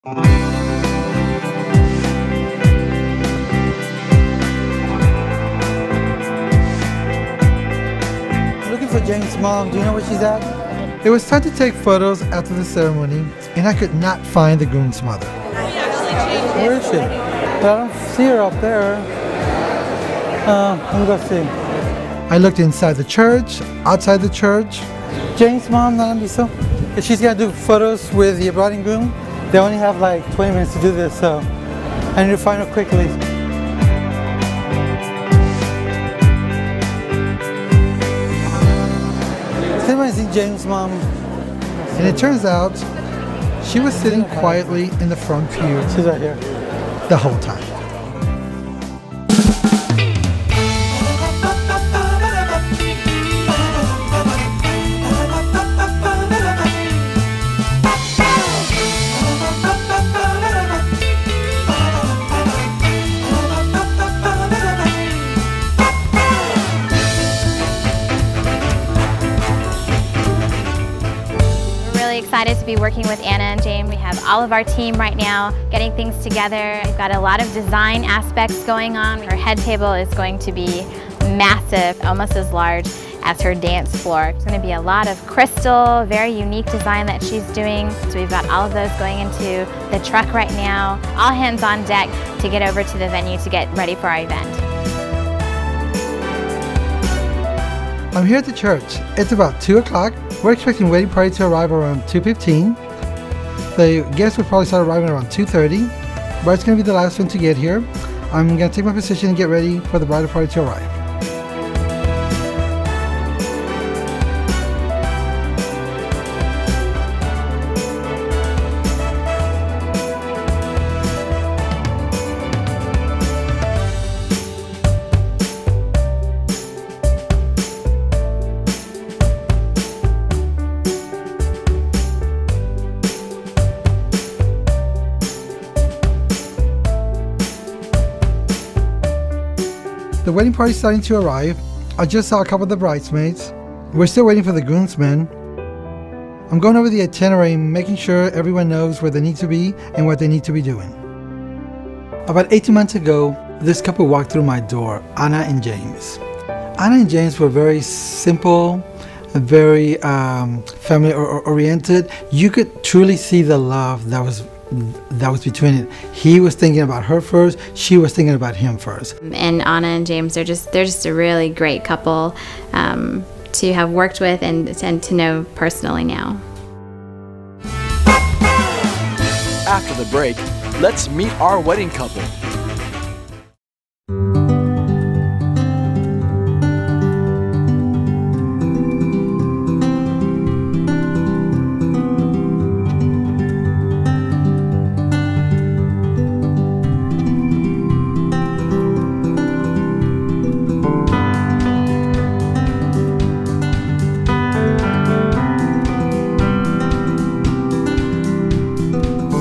Looking for James' mom. Do you know where she's at? It was time to take photos after the ceremony, and I could not find the groom's mother. Where is she? I don't see her up there. Let me go see. I looked inside the church, outside the church. James' mom, Nanambiso. If she's gonna do photos with the bride and groom, they only have like 20 minutes to do this, so I need to find her quickly. Has anybody seen James' mom? And it turns out she was sitting quietly in the front pew. She's right here. The whole time. Excited to be working with Anna and James. We have all of our team right now getting things together. We've got a lot of design aspects going on. Her head table is going to be massive, almost as large as her dance floor. It's going to be a lot of crystal, very unique design that she's doing. So we've got all of those going into the truck right now. All hands on deck to get over to the venue to get ready for our event. I'm here at the church. It's about 2 o'clock. We're expecting wedding party to arrive around 2:15. The guests will probably start arriving around 2:30. Bride's going to be the last one to get here. I'm going to take my position and get ready for the bridal party to arrive. The wedding party is starting to arrive. I just saw a couple of the bridesmaids. We're still waiting for the groomsmen. I'm going over the itinerary, making sure everyone knows where they need to be and what they need to be doing. About 18 months ago, this couple walked through my door, Anna and James. Anna and James were very simple, very family oriented. You could truly see the love that was between it. He was thinking about her first, she was thinking about him first. And Anna and James, they're just a really great couple to have worked with and to know personally now. After the break, let's meet our wedding couple.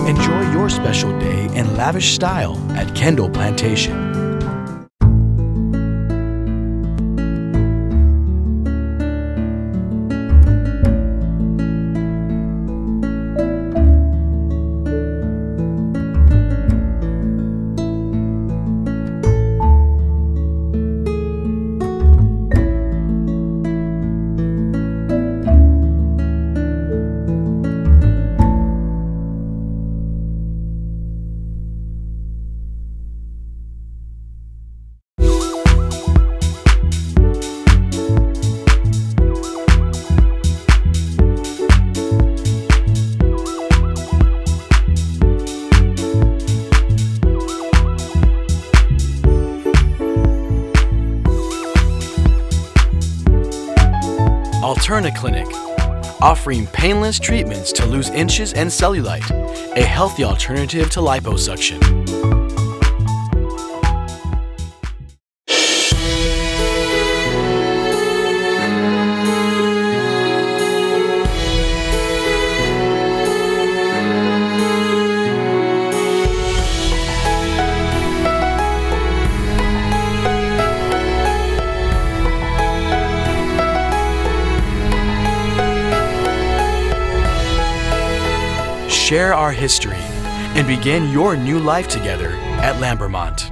Enjoy your special day in lavish style at Kendall Plantation. Alterna Clinic, offering painless treatments to lose inches and cellulite, a healthy alternative to liposuction. Share our history and begin your new life together at Lambermont.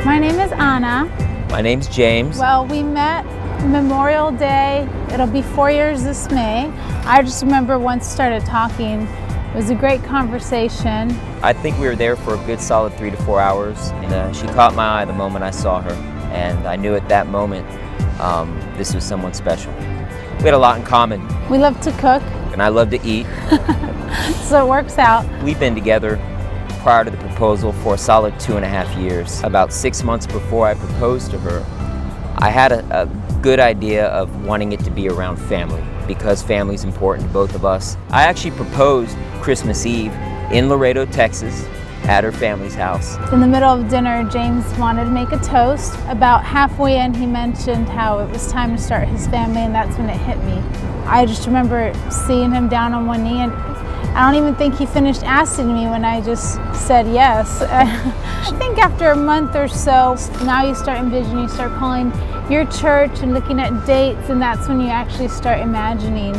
My name is Anna. My name's James. Well, we met Memorial Day. It'll be 4 years this May. I just remember once started talking. It was a great conversation. I think we were there for a good solid 3 to 4 hours. And she caught my eye the moment I saw her. And I knew at that moment this was someone special. We had a lot in common. We love to cook. And I love to eat. So it works out. We've been together prior to the proposal for a solid 2.5 years. About 6 months before I proposed to her, I had a good idea of wanting it to be around family because family's important to both of us. I actually proposed Christmas Eve in Laredo, Texas, at her family's house. In the middle of dinner, James wanted to make a toast. About halfway in, he mentioned how it was time to start his family, and that's when it hit me. I just remember seeing him down on one knee, and I don't even think he finished asking me when I just said yes. I think after a month or so, now you start envisioning, you start calling your church and looking at dates, and that's when you actually start imagining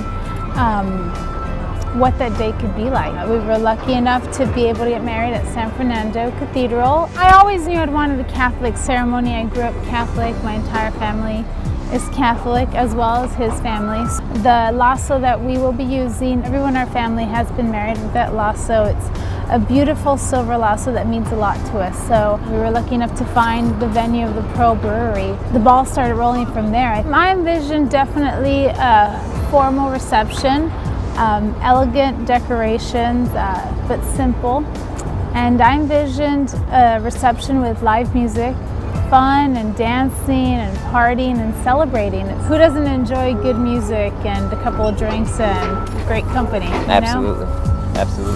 what that day could be like. We were lucky enough to be able to get married at San Fernando Cathedral. I always knew I'd wanted a Catholic ceremony. I grew up Catholic, my entire family is Catholic, as well as his family. The lasso that we will be using, everyone in our family has been married with that lasso. It's a beautiful silver lasso that means a lot to us. So we were lucky enough to find the venue of the Pearl Brewery. The ball started rolling from there. I envisioned definitely a formal reception, elegant decorations, but simple. And I envisioned a reception with live music, fun and dancing and partying and celebrating. Who doesn't enjoy good music and a couple of drinks and great company? Absolutely, absolutely.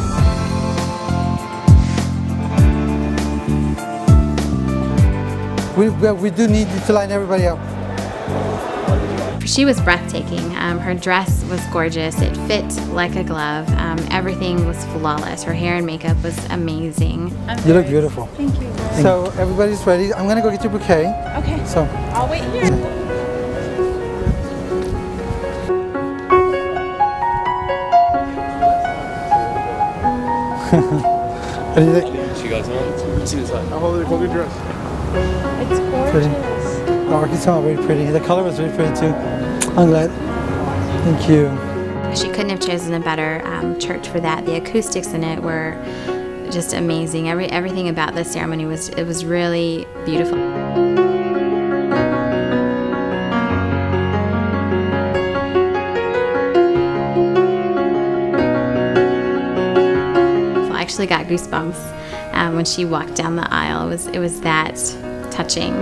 We do need to line everybody up. She was breathtaking. Her dress was gorgeous. It fit like a glove. Everything was flawless. Her hair and makeup was amazing. You look beautiful. Thank you. So everybody's ready. I'm gonna go get your bouquet. Okay. So I'll wait here. What do you think? She goes on. See inside. How hold your dress. It's gorgeous. Pretty. Oh, it's all very pretty. The color was very pretty too. I'm glad. Thank you. She couldn't have chosen a better church for that. The acoustics in it were just amazing. Everything about the ceremony was really beautiful. I actually got goosebumps when she walked down the aisle. It was that touching.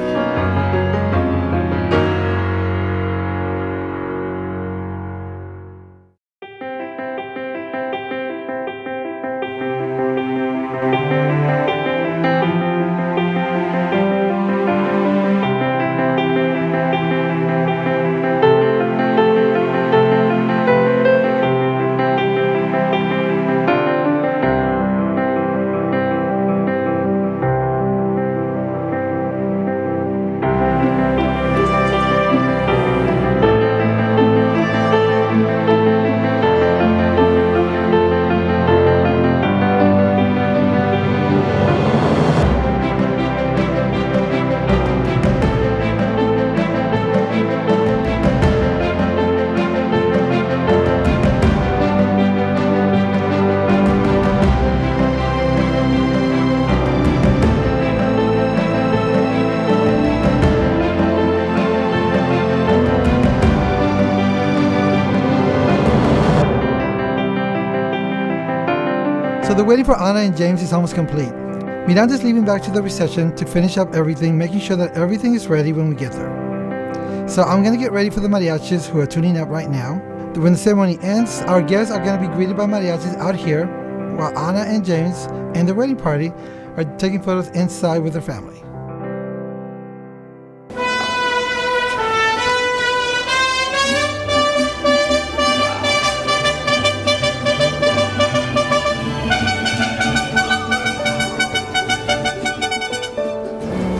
So the wedding for Anna and James is almost complete. Miranda's leaving back to the reception to finish up everything, making sure that everything is ready when we get there. So I'm gonna get ready for the mariachis who are tuning up right now. When the ceremony ends, our guests are gonna be greeted by mariachis out here, while Anna and James and the wedding party are taking photos inside with their family.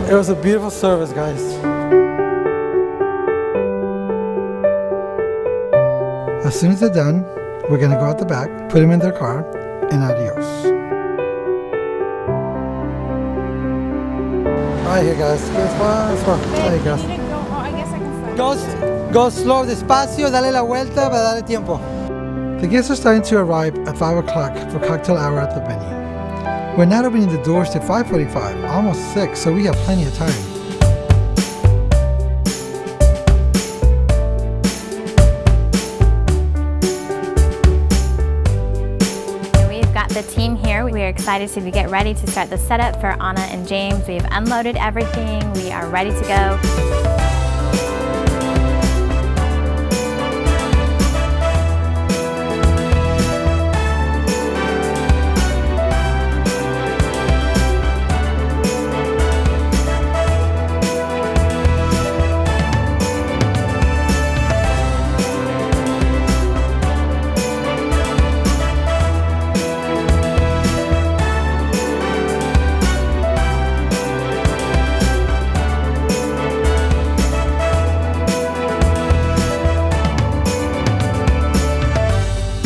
It was a beautiful service, guys. As soon as they're done, we're gonna go out the back, put them in their car, and adios. Right here, guys. There you go. Go slow, despacio, dale la vuelta para darle tiempo. The guests are starting to arrive at 5 o'clock for cocktail hour at the venue. We're not opening the doors till 5:45, almost 6, so we have plenty of time. We've got the team here. We are excited to get ready to start the setup for Anna and James. We've unloaded everything. We are ready to go.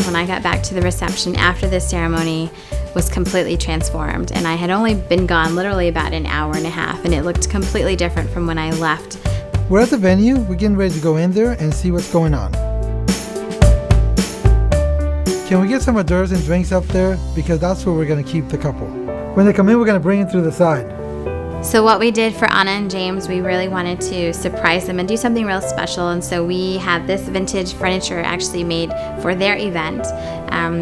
When I got back to the reception after this ceremony was completely transformed, and I had only been gone literally about an hour and a half, and it looked completely different from when I left. We're at the venue. We're getting ready to go in there and see what's going on. Can we get some hors d'oeuvres and drinks up there? Because that's where we're going to keep the couple. When they come in, we're going to bring them through the side. So what we did for Anna and James, we really wanted to surprise them and do something real special, and so we had this vintage furniture actually made for their event.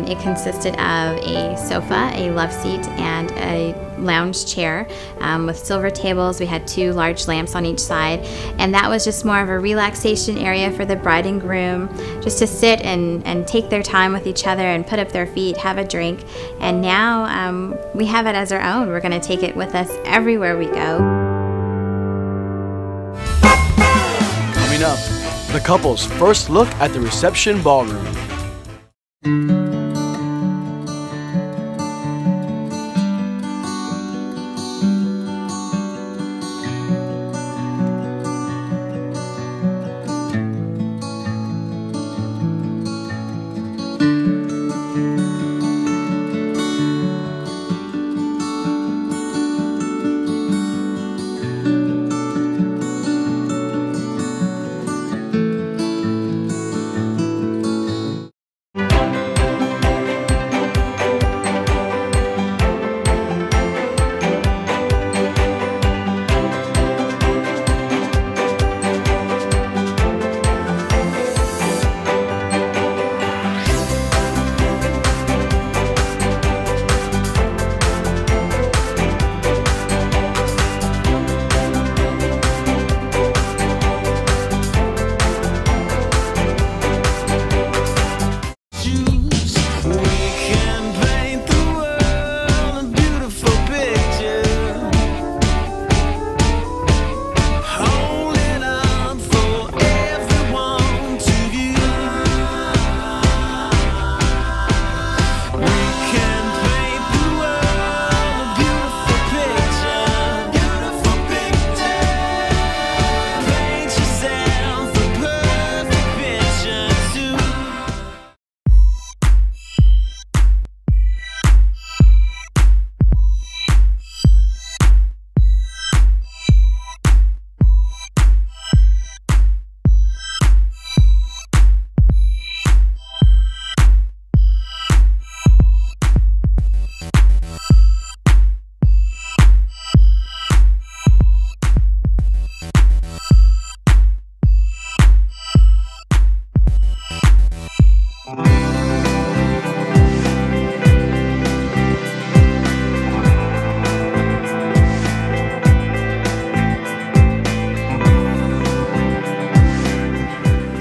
It consisted of a sofa, a love seat, and a lounge chair with silver tables. We had 2 large lamps on each side, and that was just more of a relaxation area for the bride and groom, just to sit and take their time with each other and put up their feet, have a drink. And now we have it as our own. We're going to take it with us everywhere we go. Coming up, the couple's first look at the reception ballroom.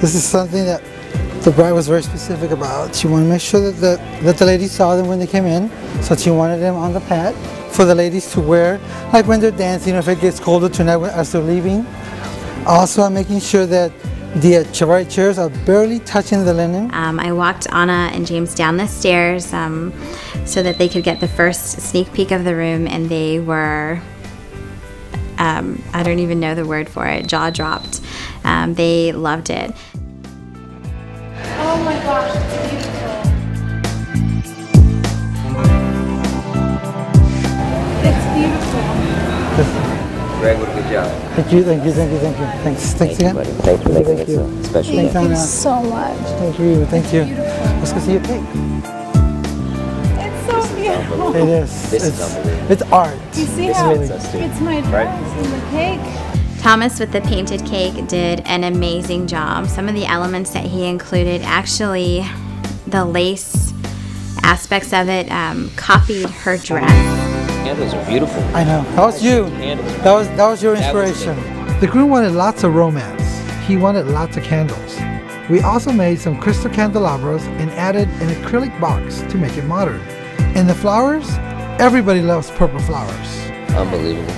This is something that the bride was very specific about. She wanted to make sure that the ladies saw them when they came in, so she wanted them on the pad for the ladies to wear, like when they're dancing, or if it gets colder tonight as they're leaving. Also, I'm making sure that the Chiavari chairs are barely touching the linen. I walked Anna and James down the stairs so that they could get the first sneak peek of the room, and they were, I don't even know the word for it, jaw dropped. They loved it. Oh my gosh, it's beautiful. It's beautiful. Greg, what a good job. Thank you, thank you, thank you, thank you. Thanks again. Buddy. Thanks for making it so special. Thanks, Thank you Anna. so much. Thank you, thank you. Let's go see your cake. It's so beautiful. It is. This is unbelievable. It's art. You see This how fits us too. it's my dress and the cake? Thomas with the painted cake did an amazing job. Some of the elements that he included, actually the lace aspects of it copied her dress. Candles are beautiful. I know. That was you. Candles. That was your That was inspiration. The groom wanted lots of romance. He wanted lots of candles. We also made some crystal candelabras and added an acrylic box to make it modern. And the flowers, everybody loves purple flowers. Unbelievable.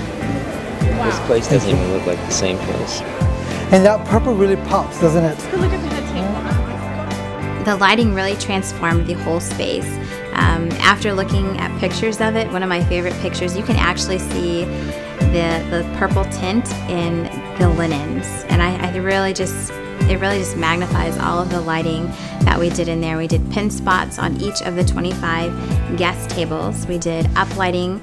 This place doesn't even look like the same place. And that purple really pops, doesn't it? Look at the head table. The lighting really transformed the whole space. After looking at pictures of it, one of my favorite pictures, you can actually see the purple tint in the linens, and it really just magnifies all of the lighting that we did in there. We did pin spots on each of the 25 guest tables. We did uplighting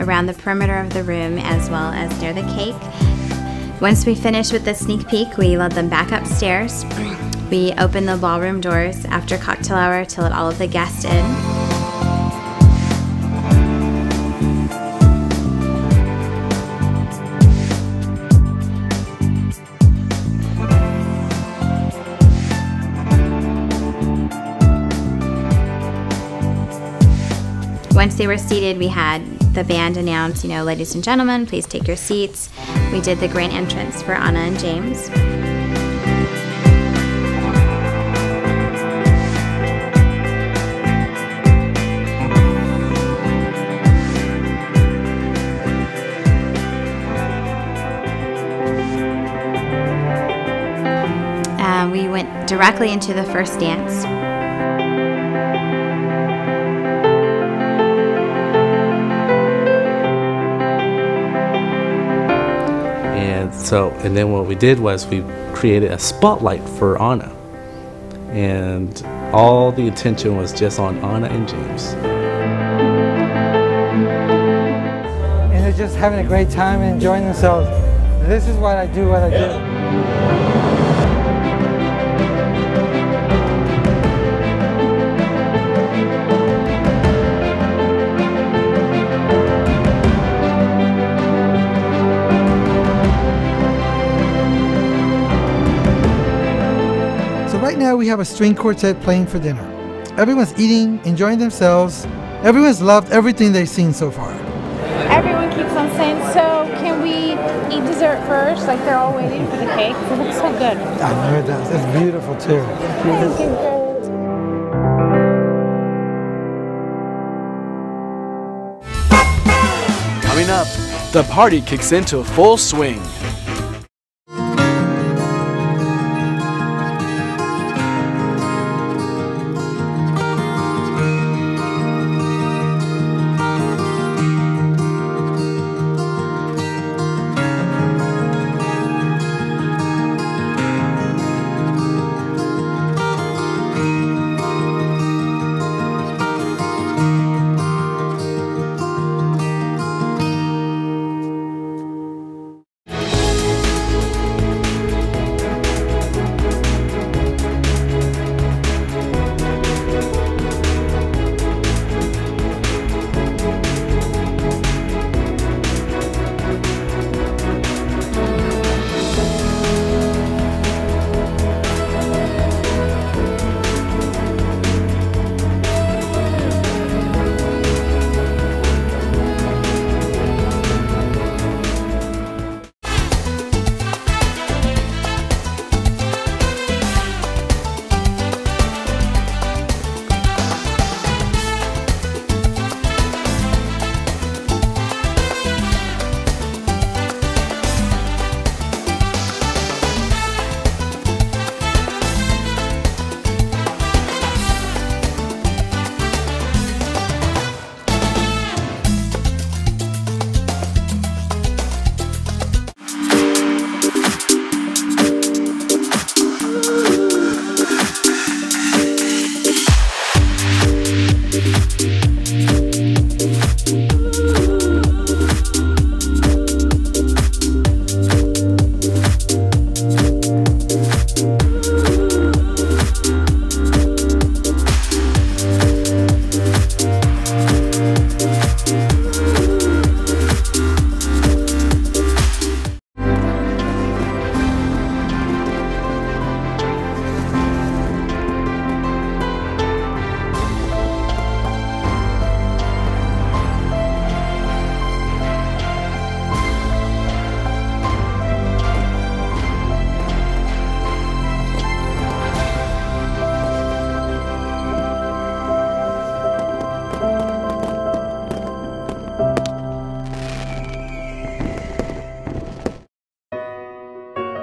around the perimeter of the room as well as near the cake. Once we finished with the sneak peek, we led them back upstairs. We opened the ballroom doors after cocktail hour to let all of the guests in. Once they were seated, we had the band announce, ladies and gentlemen, please take your seats. We did the grand entrance for Anna and James. We went directly into the first dance. And then what we did was we created a spotlight for Anna, and all the attention was just on Anna and James. And they're just having a great time and enjoying themselves. This is what I do, Right now we have a string quartet playing for dinner. Everyone's eating, enjoying themselves. Everyone's loved everything they've seen so far. Everyone keeps on saying, so can we eat dessert first? Like they're all waiting for the cake. It looks so good. I know it does. It's beautiful too. Thank you, Coming up, the party kicks into full swing.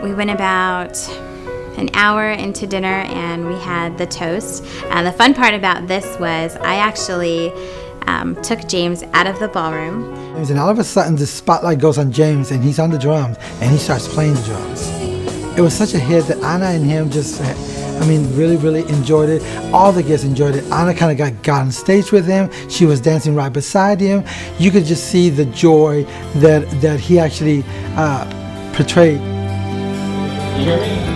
We went about an hour into dinner and we had the toast. The fun part about this was I actually took James out of the ballroom. And all of a sudden the spotlight goes on James and he's on the drums and he starts playing the drums. It was such a hit that Anna and him just, really enjoyed it. All the guests enjoyed it. Anna kind of got on stage with him. She was dancing right beside him. You could just see the joy that he actually portrayed. You hear me?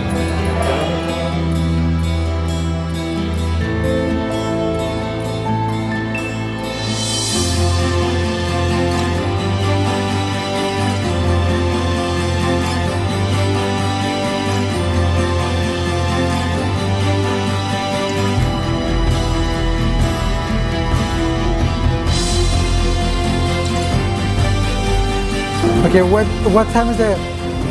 Okay, what time is the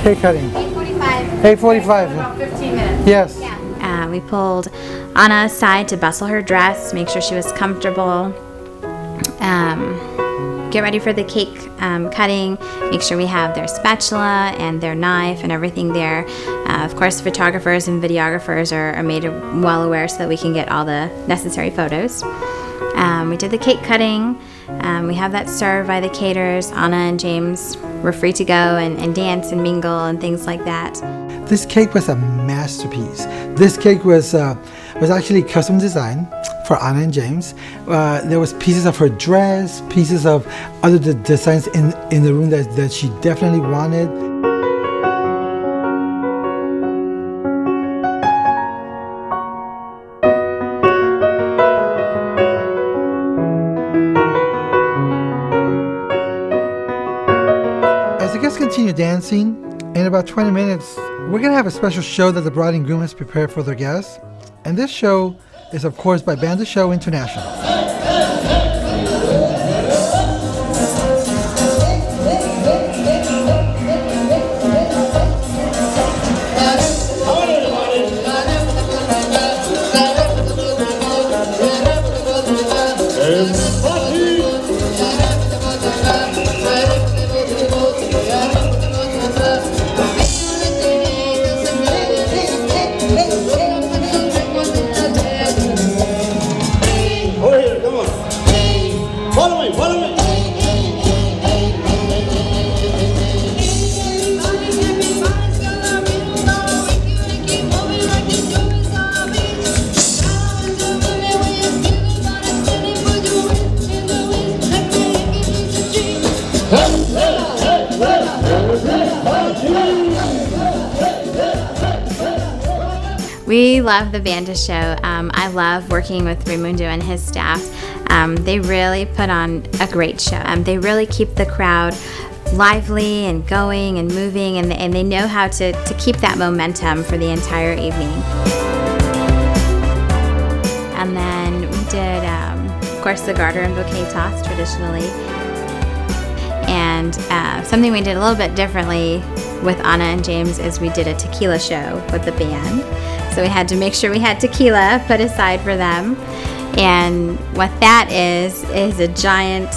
cake cutting? 8:45. 8:45. About 15 minutes. Yes. Yeah. We pulled Anna aside to bustle her dress, make sure she was comfortable, get ready for the cake cutting, make sure we have their spatula and their knife and everything there. Of course, photographers and videographers are made well aware so that we can get all the necessary photos. We did the cake cutting. We have that served by the caterers. Anna and James were free to go and dance and mingle and things like that. This cake was a masterpiece. This cake was actually custom designed for Anna and James. There was pieces of her dress, pieces of other designs in the room that she definitely wanted. As the guests continue dancing, in about 20 minutes, we're going to have a special show that the bride and groom has prepared for their guests. And this show is, of course, by Band Show International. We love the Banda Show. I love working with Raimundo and his staff. They really put on a great show. They really keep the crowd lively and going and moving, and they know how to keep that momentum for the entire evening. And then we did, of course, the garter and bouquet toss traditionally. And something we did a little bit differently with Anna and James is we did a tequila show with the band. So we had to make sure we had tequila put aside for them. And what that is a giant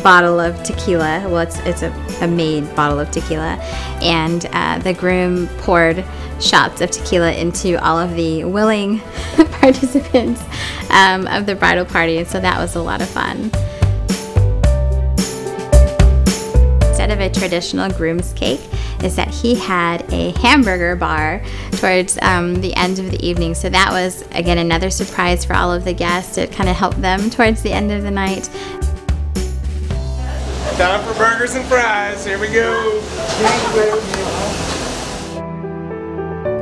bottle of tequila. Well, it's a made bottle of tequila. And the groom poured shots of tequila into all of the willing participants of the bridal party. And so that was a lot of fun. Instead of a traditional groom's cake, is that he had a hamburger bar towards the end of the evening. So that was, again, another surprise for all of the guests. It kind of helped them towards the end of the night. Time for burgers and fries. Here we go.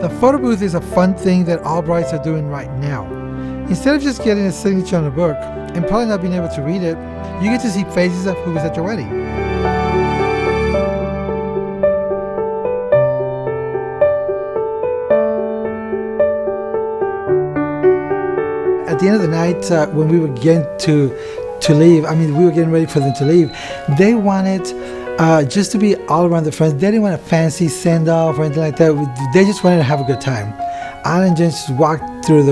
The photo booth is a fun thing that all brides are doing right now. Instead of just getting a signature on a book and probably not being able to read it, you get to see faces of who was at your wedding. At the end of the night, when we were getting to leave, we were getting ready for them to leave, they wanted just to be all around the friends. They didn't want a fancy send-off or anything like that. They just wanted to have a good time. Anna and James just walked through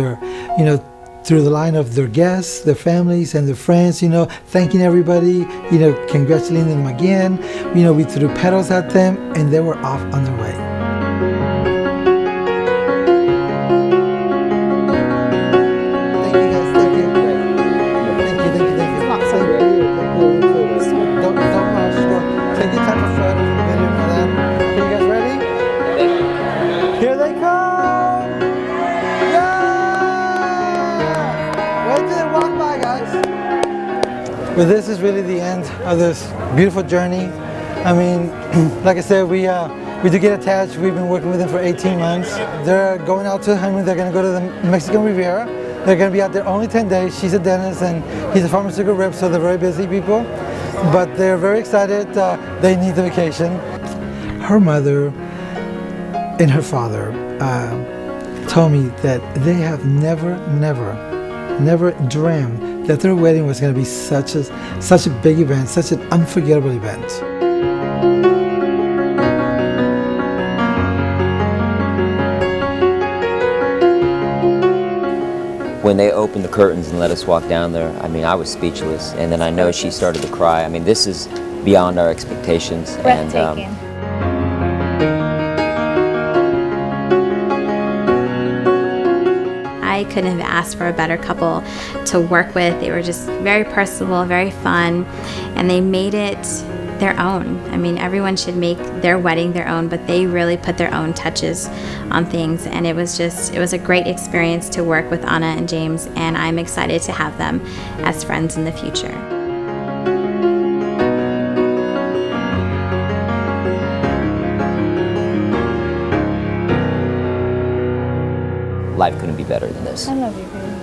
through the line of their guests, their families, and their friends, thanking everybody, congratulating them again. We threw petals at them, and they were off on their way. But this is really the end of this beautiful journey. I mean, like I said, we do get attached. We've been working with them for 18 months. They're going out to the honeymoon. They're going to go to the Mexican Riviera. They're going to be out there only 10 days. She's a dentist and he's a pharmaceutical rep, so they're very busy people. But they're very excited. They need the vacation. Her mother and her father told me that they have never dreamed that their wedding was going to be such a big event, such an unforgettable event. When they opened the curtains and let us walk down there, I mean, I was speechless. And then I know she started to cry. I mean, this is beyond our expectations. Breathtaking. I couldn't have asked for a better couple to work with. They were just very personable, very fun, and they made it their own. I mean, everyone should make their wedding their own, but they really put their own touches on things, and it was a great experience to work with Anna and James, and I'm excited to have them as friends in the future. Life couldn't be better than this. I love you, baby.